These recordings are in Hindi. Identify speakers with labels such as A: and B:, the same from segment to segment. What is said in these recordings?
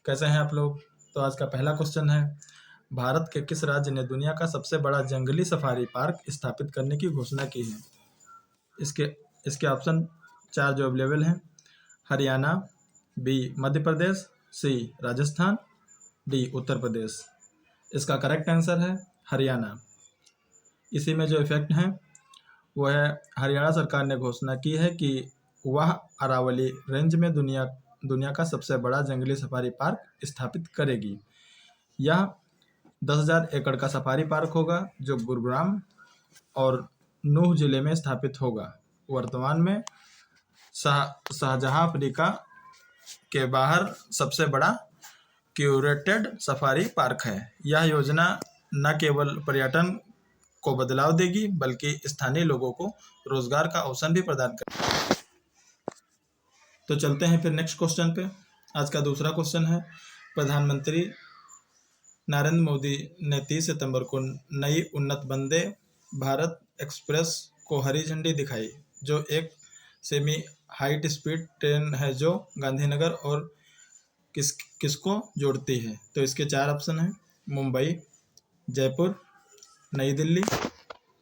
A: कैसे हैं आप लोग। तो आज का पहला क्वेश्चन है, भारत के किस राज्य ने दुनिया का सबसे बड़ा जंगली सफारी पार्क स्थापित करने की घोषणा की है। इसके इसके ऑप्शन 4 जो अवेलेबल हैं, हरियाणा, बी मध्य प्रदेश, सी राजस्थान, डी उत्तर प्रदेश। इसका करेक्ट आंसर है हरियाणा। इसी में जो इफेक्ट हैं वो है, हरियाणा सरकार ने घोषणा की है कि वह अरावली रेंज में दुनिया का सबसे बड़ा जंगली सफारी पार्क स्थापित करेगी। यह 10,000 एकड़ का सफारी पार्क होगा जो गुरुग्राम और नूह जिले में स्थापित होगा। वर्तमान में शाहजहां अफ्रीका के बाहर सबसे बड़ा क्यूरेटेड सफारी पार्क है। यह योजना न केवल पर्यटन को बदलाव देगी बल्कि स्थानीय लोगों को रोजगार का अवसर भी प्रदान करेगी। तो चलते हैं फिर नेक्स्ट क्वेश्चन पे। आज का दूसरा क्वेश्चन है, प्रधानमंत्री नरेंद्र मोदी ने 30 सितंबर को नई उन्नत वंदे भारत एक्सप्रेस को हरी झंडी दिखाई, जो एक सेमी हाइट स्पीड ट्रेन है जो गांधीनगर और किसको जोड़ती है। तो इसके 4 ऑप्शन हैं, मुंबई, जयपुर, नई दिल्ली,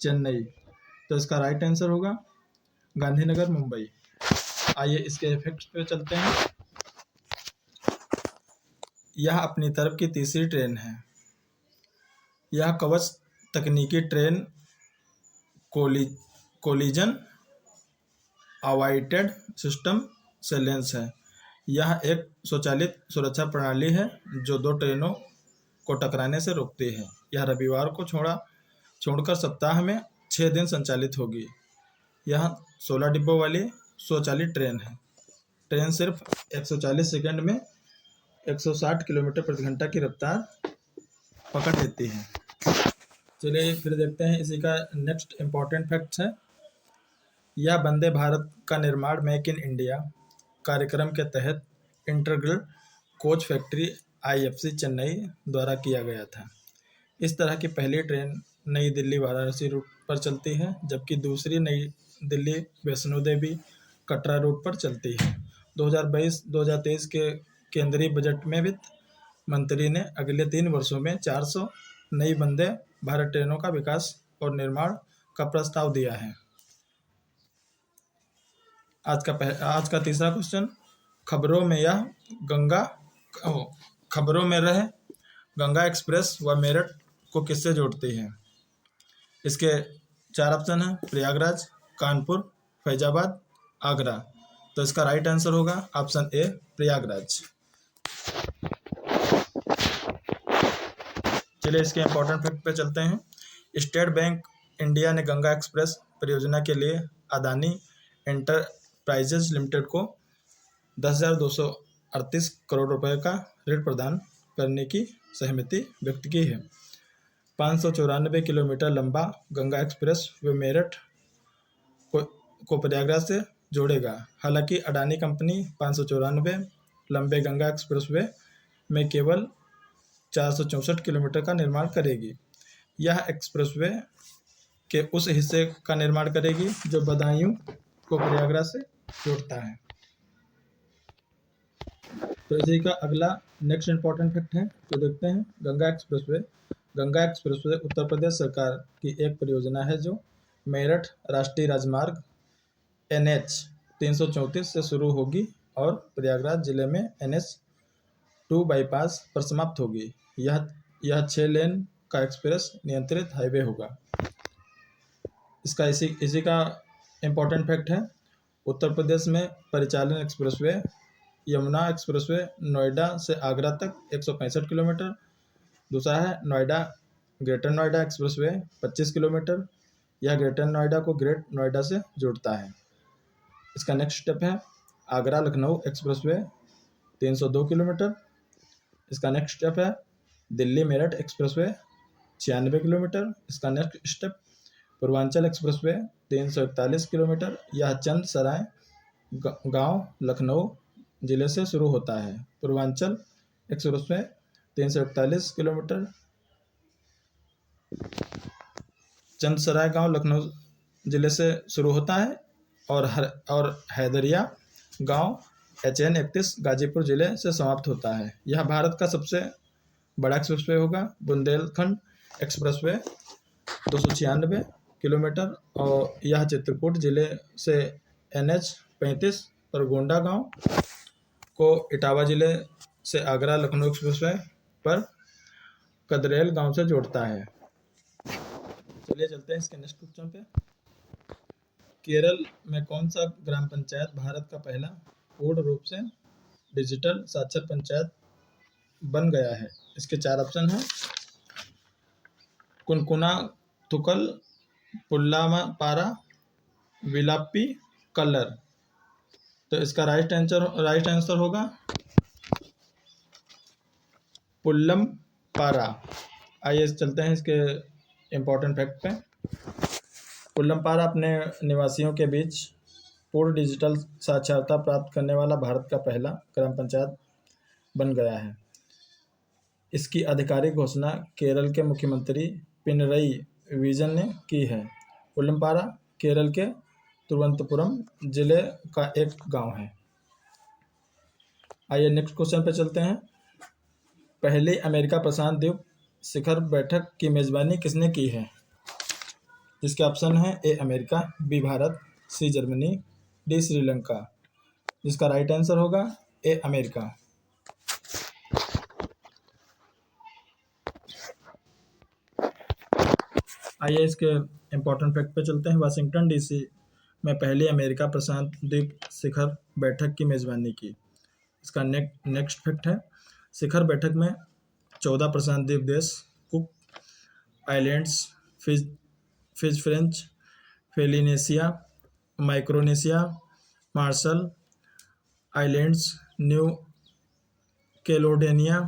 A: चेन्नई। तो इसका राइट आंसर होगा गांधीनगर, मुंबई। आइए इसके इफेक्ट्स पे चलते हैं। यह अपनी तरफ की तीसरी ट्रेन है। यह कवच तकनीकी ट्रेन कोलिजन अवॉइडेड सिस्टम से लैस है। यह एक स्वचालित सुरक्षा प्रणाली है जो 2 ट्रेनों को टकराने से रोकती है। यह रविवार को छोड़कर सप्ताह में 6 दिन संचालित होगी। यह 16 डिब्बों वाली स्वचालित ट्रेन है। ट्रेन सिर्फ 140 सेकंड में 160 किलोमीटर प्रति घंटा की रफ्तार पकड़ लेती है। चलिए फिर देखते हैं इसी का नेक्स्ट इम्पॉर्टेंट फैक्ट्स है। यह वंदे भारत का निर्माण मेक इन इंडिया कार्यक्रम के तहत integral coach factory IFC Chennai द्वारा किया गया था। इस तरह की पहली ट्रेन नई दिल्ली वाराणसी रूट पर चलती है, जबकि दूसरी नई दिल्ली वैष्णो देवी कटरा रूट पर चलती है। 2022-2023 के केंद्रीय बजट में वित्त मंत्री ने अगले 3 वर्षों में 400 नई वंदे भारत ट्रेनों का विकास और निर्माण का प्रस्ताव दिया है। आज का तीसरा क्वेश्चन, खबरों में रहे गंगा एक्सप्रेस व मेरठ को किससे जोड़ती है। इसके 4 ऑप्शन हैं, प्रयागराज, कानपुर, फैजाबाद, आगरा। तो इसका राइट आंसर होगा ऑप्शन ए, प्रयागराज। चलिए इसके इंपॉर्टेंट फैक्ट पे चलते हैं। स्टेट बैंक इंडिया ने गंगा एक्सप्रेस परियोजना के लिए अदानी एंटरप्राइजेज लिमिटेड को 10,238 करोड़ रुपए का ऋण प्रदान करने की सहमति व्यक्त की है। 594 किलोमीटर लंबा गंगा एक्सप्रेस वे मेरठ को प्रयागराज से जोड़ेगा। हालांकि अडानी कंपनी 594 लंबे गंगा एक्सप्रेस वे में केवल 464 किलोमीटर का निर्माण करेगी। यह एक्सप्रेस वे के उस हिस्से का निर्माण करेगी जो बदायूं को प्रयागराज से जोड़ता है। तो इसी का अगला नेक्स्ट इंपॉर्टेंट फैक्ट है, तो देखते हैं। गंगा एक्सप्रेसवे उत्तर प्रदेश सरकार की एक परियोजना है जो मेरठ राष्ट्रीय राजमार्ग NH 334 से शुरू होगी और प्रयागराज जिले में NH 2 बाईपास पर समाप्त होगी। यह 6 लेन का एक्सप्रेस नियंत्रित हाईवे होगा। इसका इसी का इम्पोर्टेंट फैक्ट है, उत्तर प्रदेश में परिचालन एक्सप्रेसवे यमुना एक्सप्रेसवे नोएडा से आगरा तक 165 किलोमीटर। दूसरा है Noida greater Noida expressway 25 kilometre. यह ग्रेटर नोएडा को ग्रेट नोएडा से जोड़ता है। इसका नेक्स्ट स्टेप है आगरा लखनऊ एक्सप्रेसवे 302 किलोमीटर। इसका नेक्स्ट स्टेप है दिल्ली मेरठ एक्सप्रेसवे 96 किलोमीटर। इसका next step Purvanchal expressway 341 kilometre. यह चंद सराय गांव लखनऊ जिले से शुरू होता है। पूर्वांचल एक्सप्रेसवे 341 किलोमीटर चंदसराय गांव लखनऊ जिले से शुरू होता है और हैदरिया गांव HN31 गाजीपुर जिले से समाप्त होता है। यह भारत का सबसे बड़ा एक्सप्रेसवे होगा। बुंदेलखंड एक्सप्रेसवे 296 किलोमीटर और यह चित्रकूट जिले से NH35 पर गोंडा गांव को इटावा जिले से आगरा लखनऊ एक्सप्रेसवे पर कदरेल गांव से जोड़ता है। चलिए चलते हैं इसके नेक्स्ट क्वेश्चन पे। केरल में कौन सा ग्राम पंचायत भारत का पहला पूर्ण रूप से डिजिटल साक्षर पंचायत बन गया है? इसके 4 ऑप्शन हैं। कुनकुना तुकल, पुल्लामापारा, विलाप्पी, कल्लर। तो इसका राइट आंसर होगा पुल्लमपारा। आइए चलते हैं इसके इम्पोर्टेंट फैक्ट पे। पुल्लमपारा अपने निवासियों के बीच पूर्ण डिजिटल साक्षरता प्राप्त करने वाला भारत का पहला ग्राम पंचायत बन गया है। इसकी आधिकारिक घोषणा केरल के मुख्यमंत्री पिनरई विजयन ने की है। पुल्लमपारा केरल के तिरुवनंतपुरम जिले का एक गांव है। आइए नेक्स्ट क्वेश्चन पे चलते हैं। पहली अमेरिका प्रशांत द्वीप शिखर बैठक की मेजबानी किसने की है? इसके ऑप्शन हैं A America, B Bharat, C Germany, D Sri Lanka. जिसका राइट आंसर होगा ए अमेरिका। आइए इसके इम्पोर्टेंट फैक्ट पे चलते हैं। वाशिंगटन डीसी में पहली अमेरिका प्रशांत द्वीप शिखर बैठक की मेजबानी की। इसका नेक्स्ट फैक्ट है, शिखर बैठक में 14 प्रशांत द्वीप देश Cook Islands, Fiji French, Polynesia, Micronesia, Marshall Islands, New Caledonia,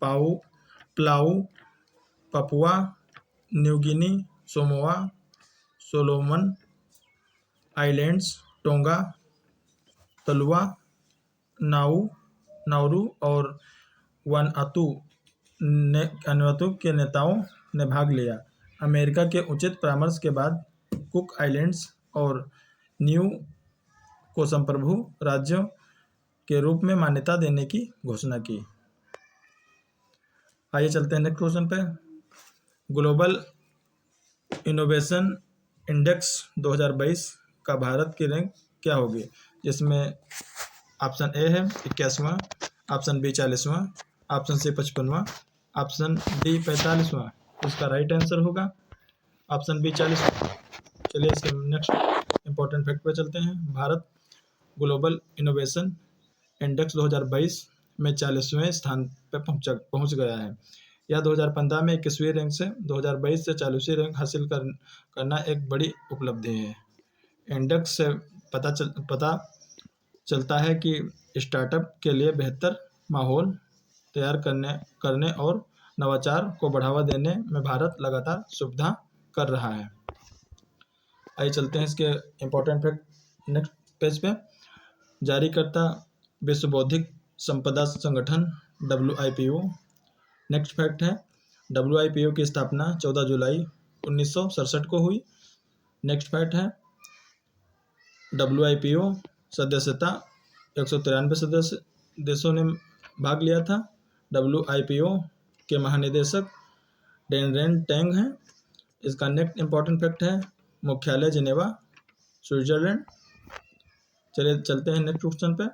A: Palau, Papua New Guinea, Samoa, Solomon Islands, Tonga, Tuvalu, Nauru और वानुअतु के नेताओं ने भाग लिया। अमेरिका के उचित परामर्श के बाद कुक आइलैंड्स और न्यू को संप्रभु राज्यों के रूप में मान्यता देने की घोषणा की। आइए चलते हैं नेक्स्ट क्वेश्चन पे। ग्लोबल इनोवेशन इंडेक्स 2022 का भारत की रैंक क्या होगी? जिसमें ऑप्शन ए है 21वां, ऑप्शन बी 40वां, ऑप्शन सी 55वां, ऑप्शन डी 45वां। इसका राइट आंसर होगा ऑप्शन बी 40वां। चलिए इसके नेक्स्ट इंपॉर्टेंट फैक्ट पे चलते हैं। भारत ग्लोबल इनोवेशन इंडेक्स 2022 में 40वें स्थान पर पहुंच गया है। यह 2015 में 21वीं रैंक से 2022 से 40वीं रैंक हासिल करना एक बड़ी उपलब्धि है। इंडेक्स से पता चलता है कि स्टार्टअप के लिए बेहतर माहौल तैयार करने और नवाचार को बढ़ावा देने में भारत लगातार सुविधा कर रहा है। आइए चलते हैं इसके इम्पोर्टेंट फैक्ट नेक्स्ट पेज पे। जारीकर्ता विश्व बौद्धिक संपदा संगठन WIPO। नेक्स्ट फैक्ट है WIPO की स्थापना 14 जुलाई 1967 को हुई। नेक्स्ट फैक्ट है WIPO सदस्यता 193 सदस्य देशों ने भाग लिया था। WIPO के महानिदेशक डेनरेन टैंग हैं। इसका नेक्स्ट इंपॉर्टेंट फैक्ट है मुख्यालय जिनेवा, स्विट्जरलैंड। चलिए चलते हैं नेक्स्ट क्वेश्चन पे।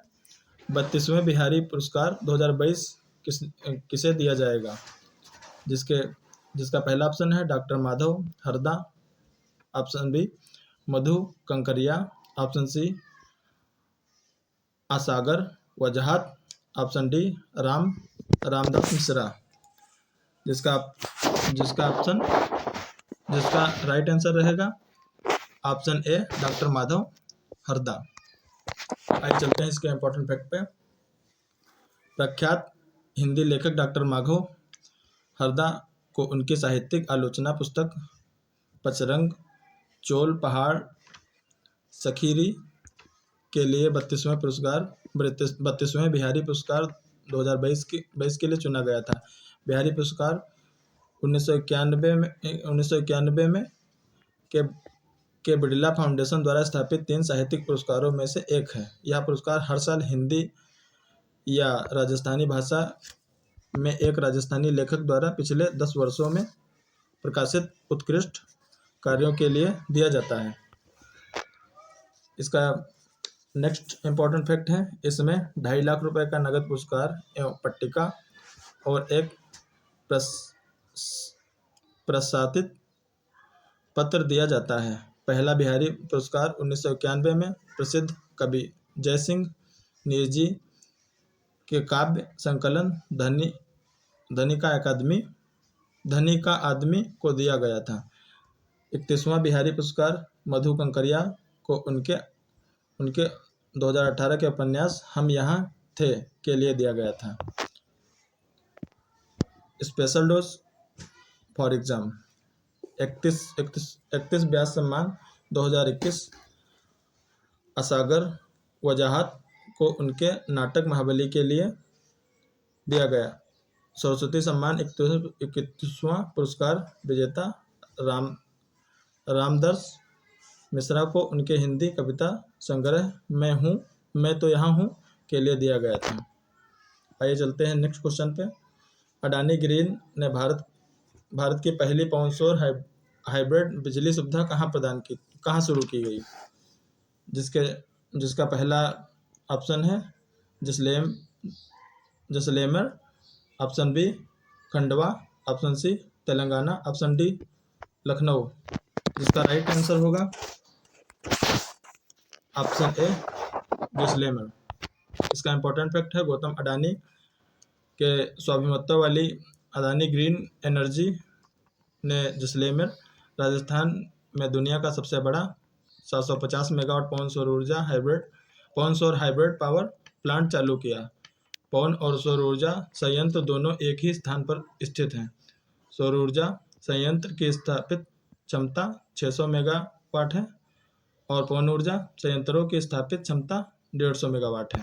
A: 32वें बिहारी पुरस्कार 2022 किसे दिया जाएगा? जिसका पहला ऑप्शन है doctor Madhav Harda, option B Madhu Kankaria, option C Asghar Wajahat, option D Ramdas Mishra. जिसका राइट आंसर रहेगा option A doctor Madhav Harda. आइए चलते हैं इसके इम्पोर्टेंट फैक्ट पे। प्रख्यात हिंदी लेखक डॉक्टर माधव हरदा को उनकी साहित्यिक आलोचना पुस्तक पचरंग चोल पहाड़ सखीरी के लिए 32वें बिहारी पुरस्कार 2022 के लिए चुना गया था। बिहारी पुरस्कार 1991 में के के बिड़ला फाउंडेशन द्वारा स्थापित 3 साहित्यिक पुरस्कारों में से एक है। यह पुरस्कार हर साल हिंदी या राजस्थानी भाषा में एक राजस्थानी लेखक द्वारा पिछले 10 वर्षों में प्रकाशित उत्कृष्ट कार्यों के लिए दिया जाता है। इसका नेक्स्ट इम्पोर्टेंट फैक्ट है, इसमें 2.5 लाख रुपए का नगद पुरस्कार एवं पट्टिका और एक प्रशासित पत्र दिया जाता है। पहला बिहारी पुरस्कार 1991 में प्रसिद्ध कवि जयसिंह नीरजी के काव्य संकलन धनी का आदमी को दिया गया था। 31वां बिहारी पुरस्कार मधु कंकरिया को उनके 2018 के उपन्यास हम यहाँ थे के लिए दिया गया था। स्पेशल डोज फॉर एग्जाम 31 व्यास सम्मान 2021 असागर वजाहत को उनके नाटक महाबली के लिए दिया गया। सरस्वती सम्मान 31वां पुरस्कार विजेता रामदर्श मिश्रा को उनके हिंदी कविता संग्रह मैं तो यहाँ हूँ के लिए दिया गया था। आइए चलते हैं नेक्स्ट क्वेश्चन पे। अडानी ग्रीन ने भारत की पहली पवन हाइब्रिड बिजली सुविधा कहाँ शुरू की गई? जिसका पहला ऑप्शन है Jaisalmer, option B Khandwa, option C Telangana, option D Lucknow. जिसका राइट आंसर होगा ऑप्शन ए जैसलमेर। इसका इंपॉर्टेंट फैक्ट है, गौतम अडानी के स्वामित्व वाली अडानी ग्रीन एनर्जी ने जैसलमेर राजस्थान में दुनिया का सबसे बड़ा 750 मेगावाट पवन सौर हाइब्रिड पावर प्लांट चालू किया। पवन और सौर ऊर्जा संयंत्र दोनों एक ही स्थान पर स्थित हैं। सौर ऊर्जा संयंत्र की स्थापित क्षमता 600 मेगावाट है और पवन ऊर्जा संयंत्रों की स्थापित क्षमता 150 मेगावाट है।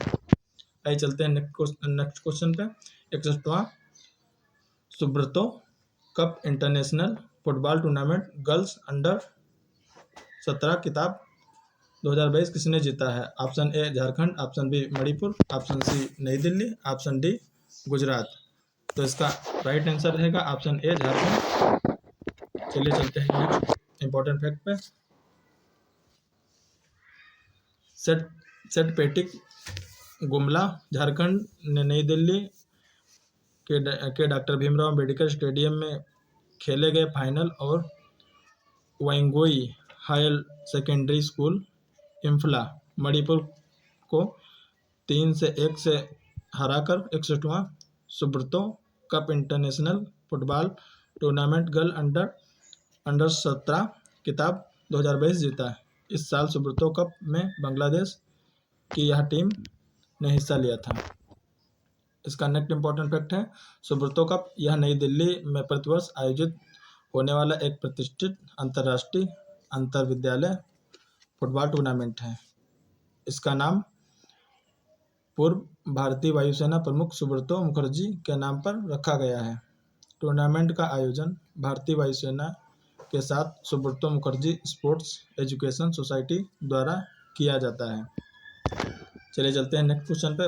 A: आइए चलते हैं नेक्स्ट क्वेश्चन पे। 61वां Subroto cup international football tournament girls under 17 खिताब 2022 किसने जीता है? Option A Jharkhand, option B Manipur, option C Nai Delhi, option D Gujarat. तो इसका राइट आंसर रहेगा ऑप्शन ए झारखंड। चलिए चलते हैं नेक्स्ट इंपॉर्टेंट फैक्ट पे। सेटपेटिक गुमला झारखंड ने नई दिल्ली के डॉक्टर भीमराव अंबेडकर स्टेडियम में खेले गए फाइनल और Waingoi higher secondary school Imphal Manipur को 3-1 से हराकर 61वां Subroto cup international football tournament girl under 17 खिताब 2022 जीता। इस साल सुब्रतो कप में बांग्लादेश की यह टीम ने हिस्सा लिया था। इसका नेक्स्ट इंपॉर्टेंट फैक्ट है, सुब्रतो कप यह नई दिल्ली में प्रतिवर्ष आयोजित होने वाला एक प्रतिष्ठित अंतर्राष्ट्रीय अंतरविद्यालय फुटबॉल टूर्नामेंट है। इसका नाम पूर्व भारतीय वायुसेना प्रमुख सुब्रतो मुखर्जी के नाम पर रखा गया है। टूर्नामेंट का आयोजन भारतीय वायुसेना के साथ Subroto Mukherjee sports education society द्वारा किया जाता है। चलिए चलते हैं नेक्स्ट क्वेश्चन पे।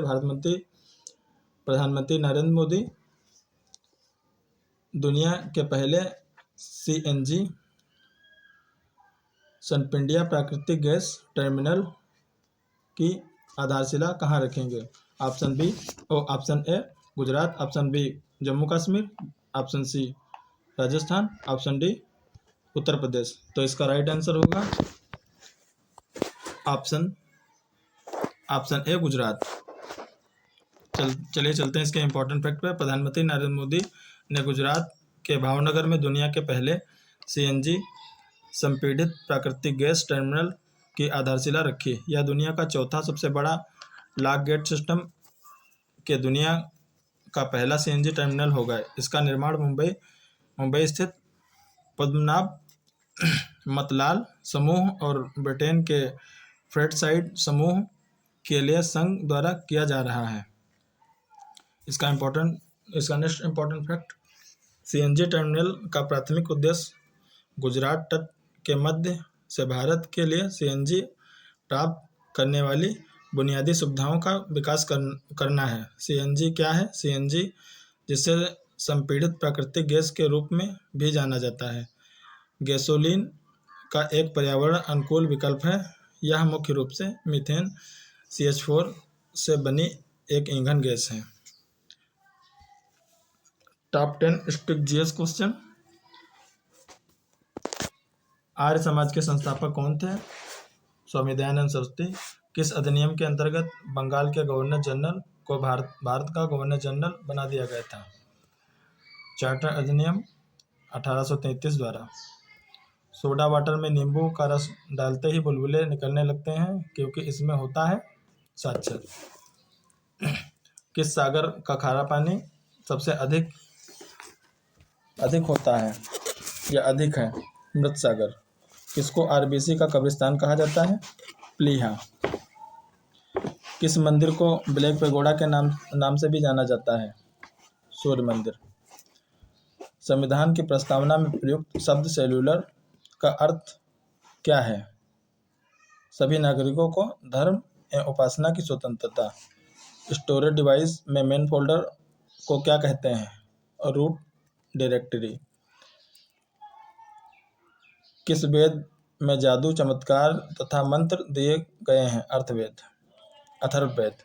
A: प्रधानमंत्री नरेंद्र मोदी दुनिया के पहले CNG सनपिंडिया प्राकृतिक गैस टर्मिनल की आधारशिला कहाँ रखेंगे? Option A Gujarat, option B Jammu Kashmir, option C Rajasthan, option D Uttar Pradesh. तो इसका राइट आंसर होगा ऑप्शन ए गुजरात। चलिए चलते हैं इसके इंपॉर्टेंट फैक्ट पे। प्रधानमंत्री नरेंद्र मोदी ने गुजरात के भावनगर में दुनिया के पहले CNG संपीड़ित प्राकृतिक गैस टर्मिनल की आधारशिला रखी। यह दुनिया का चौथा सबसे बड़ा लॉक गेट सिस्टम के दुनिया का पहला CNG टर्मिनल होगा। इसका निर्माण मुंबई स्थित पद्मनाभ मतलाल समूह और ब्रिटेन के फ्रेटसाइड समूह के लिए संघ द्वारा किया जा रहा है। इसका next important fact, CNG terminal का प्राथमिक उद्देश्य गुजरात तट के मध्य से भारत के लिए सीएनजी प्राप्त करने वाली बुनियादी सुविधाओं का विकास करना है। सीएनजी क्या है? सीएनजी, जिसे संपीड़ित प्राकृतिक गैस के रूप में भी जाना जाता है, गैसोलीन का एक पर्यावरण अनुकूल विकल्प है। यह मुख्य रूप से मीथेन CH4 से बनी एक ईंधन गैस है। Top 10 strict GS question. Arya Samaj के संस्थापक कौन थे? स्वामी दयानंद सरस्वती। किस अधिनियम के अंतर्गत बंगाल के गवर्नर जनरल को भारत का गवर्नर जनरल बना दिया गया था? चार्टर अधिनियम 1833 द्वारा। सोडा वाटर में नींबू का रस डालते ही बुलबुले निकलने लगते हैं क्योंकि इसमें होता है साक्षर। किस सागर का खारा पानी सबसे अधिक होता है या अधिक है? मृत सागर। किसको आरबीसी का कब्रिस्तान कहा जाता है? प्लीहा। किस मंदिर को ब्लैक पैगोडा के नाम से भी जाना जाता है? सूर्य मंदिर। संविधान की प्रस्तावना में प्रयुक्त शब्द सेल्यूलर का अर्थ क्या है? सभी नागरिकों को धर्म एवं उपासना की स्वतंत्रता। स्टोरेज डिवाइस में मेन फोल्डर को क्या कहते हैं? और रूट डायरेक्टरी। किस वेद में जादू, चमत्कार तथा मंत्र दिए गए हैं? अथर्ववेद।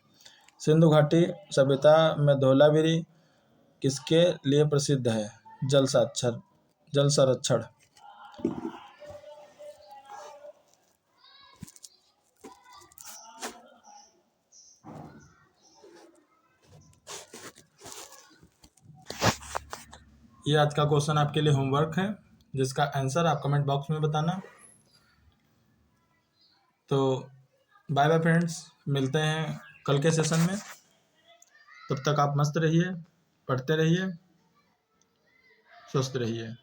A: सिंधु घाटी सभ्यता में धौलागिरी किसके लिए प्रसिद्ध है? जल संरक्षण। ये आज का क्वेश्चन आपके लिए होमवर्क है, जिसका आंसर आप कमेंट बॉक्स में बताना। तो बाय बाय फ्रेंड्स, मिलते हैं कल के सेशन में। तब तक आप मस्त रहिए, पढ़ते रहिए, स्वस्थ रहिए।